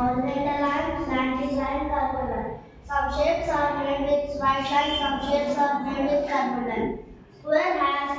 horizontal line, slanting line, curved line. Some shapes are made with straight line, some shapes are made with curved line. Square has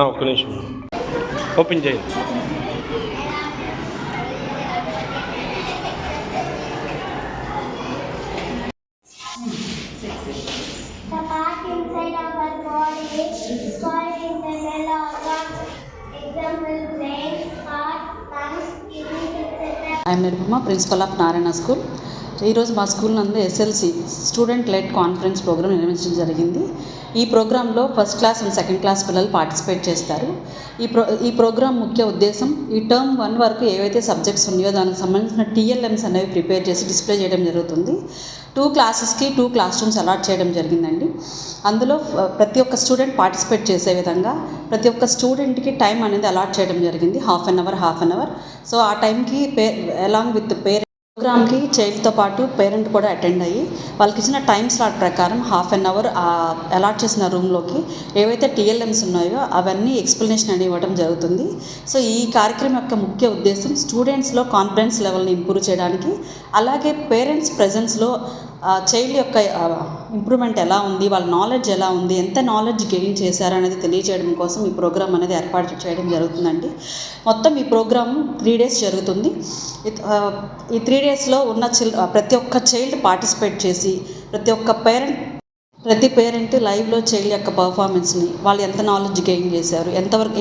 ఒక్క నిమిషం open చేయండి. I'm Nirmama, principal of Narayana school. ఈరోజు మా school నందు SLC student led conference program నిర్వహించడం జరిగింది. ఈ ప్రోగ్రాంలో first class and second class పిల్లలు పార్టిసిపేట్ చేస్తారు. ఈ ప్రోగ్రాం ముఖ్య ఉద్దేశం ఈ టర్మ్ 1 వరకు ఏవైతే సబ్జెక్ట్స్ ఉన్నాయో దానికి సంబంధించిన TLMs అనేవి ప్రిపేర్ చేసి డిస్ప్లే చేయడం జరుగుతుంది. 2 క్లాసెస్కి 2 క్లాస్ రూమ్స్ అలాట్ చేయడం జరిగిందండి. అందులో ప్రతి ఒక్క స్టూడెంట్ పార్టిసిపేట్ చేసే విధంగా ప్రతి ఒక్క స్టూడెంట్కి టైం అనేది అలాట్ చేయడం జరిగింది. Half an hour. సో ఆ టైంకి అలాంగ్ విత్ ప్రోగ్రామ్కి చైల్డ్తో పాటు పేరెంట్ కూడా అటెండ్ అయ్యి వాళ్ళకి ఇచ్చిన టైం స్లాట్ ప్రకారం హాఫ్ అన్ అవర్ అలాట్ చేసిన రూమ్లోకి ఏవైతే TLMs ఉన్నాయో అవన్నీ ఎక్స్ప్లెనేషన్ అని ఇవ్వడం జరుగుతుంది. సో ఈ కార్యక్రమం యొక్క ముఖ్య ఉద్దేశం స్టూడెంట్స్లో కాన్ఫిడెన్స్ లెవెల్ని ఇంప్రూవ్ చేయడానికి, అలాగే పేరెంట్స్ ప్రెజెన్స్లో చైల్డ్ యొక్క ఇంప్రూవ్మెంట్ ఎలా ఉంది, వాళ్ళ నాలెడ్జ్ ఎలా ఉంది, ఎంత నాలెడ్జ్ గెయిన్ చేశారు అనేది తెలియజేయడం కోసం ఈ ప్రోగ్రామ్ అనేది ఏర్పాటు చేయడం జరుగుతుందండి. మొత్తం ఈ ప్రోగ్రాము 3 days జరుగుతుంది. ఈ 3 daysలో ఉన్న ప్రతి ఒక్క చైల్డ్ పార్టిసిపేట్ చేసి ప్రతి పేరెంట్ లైవ్లో చైల్డ్ యొక్క పర్ఫార్మెన్స్ని, వాళ్ళు ఎంత నాలెడ్జ్ గెయిన్ చేశారు, ఎంతవరకు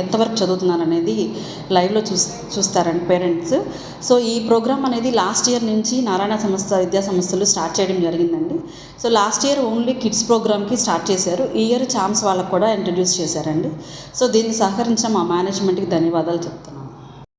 ఎంతవరకు చదువుతున్నారు అనేది లైవ్లో చూస్తారండి పేరెంట్స్. సో ఈ ప్రోగ్రామ్ అనేది లాస్ట్ ఇయర్ నుంచి నారాయణ విద్యా సంస్థలు స్టార్ట్ చేయడం జరిగిందండి. So last year only kids ప్రోగ్రామ్కి స్టార్ట్ చేశారు. ఈ ఇయర్ ఛాంప్స్ వాళ్ళకు కూడా ఇంట్రడ్యూస్ చేశారండి. సో దీన్ని సహకరించిన మా మేనేజ్మెంట్కి ధన్యవాదాలు చెప్తున్నాను.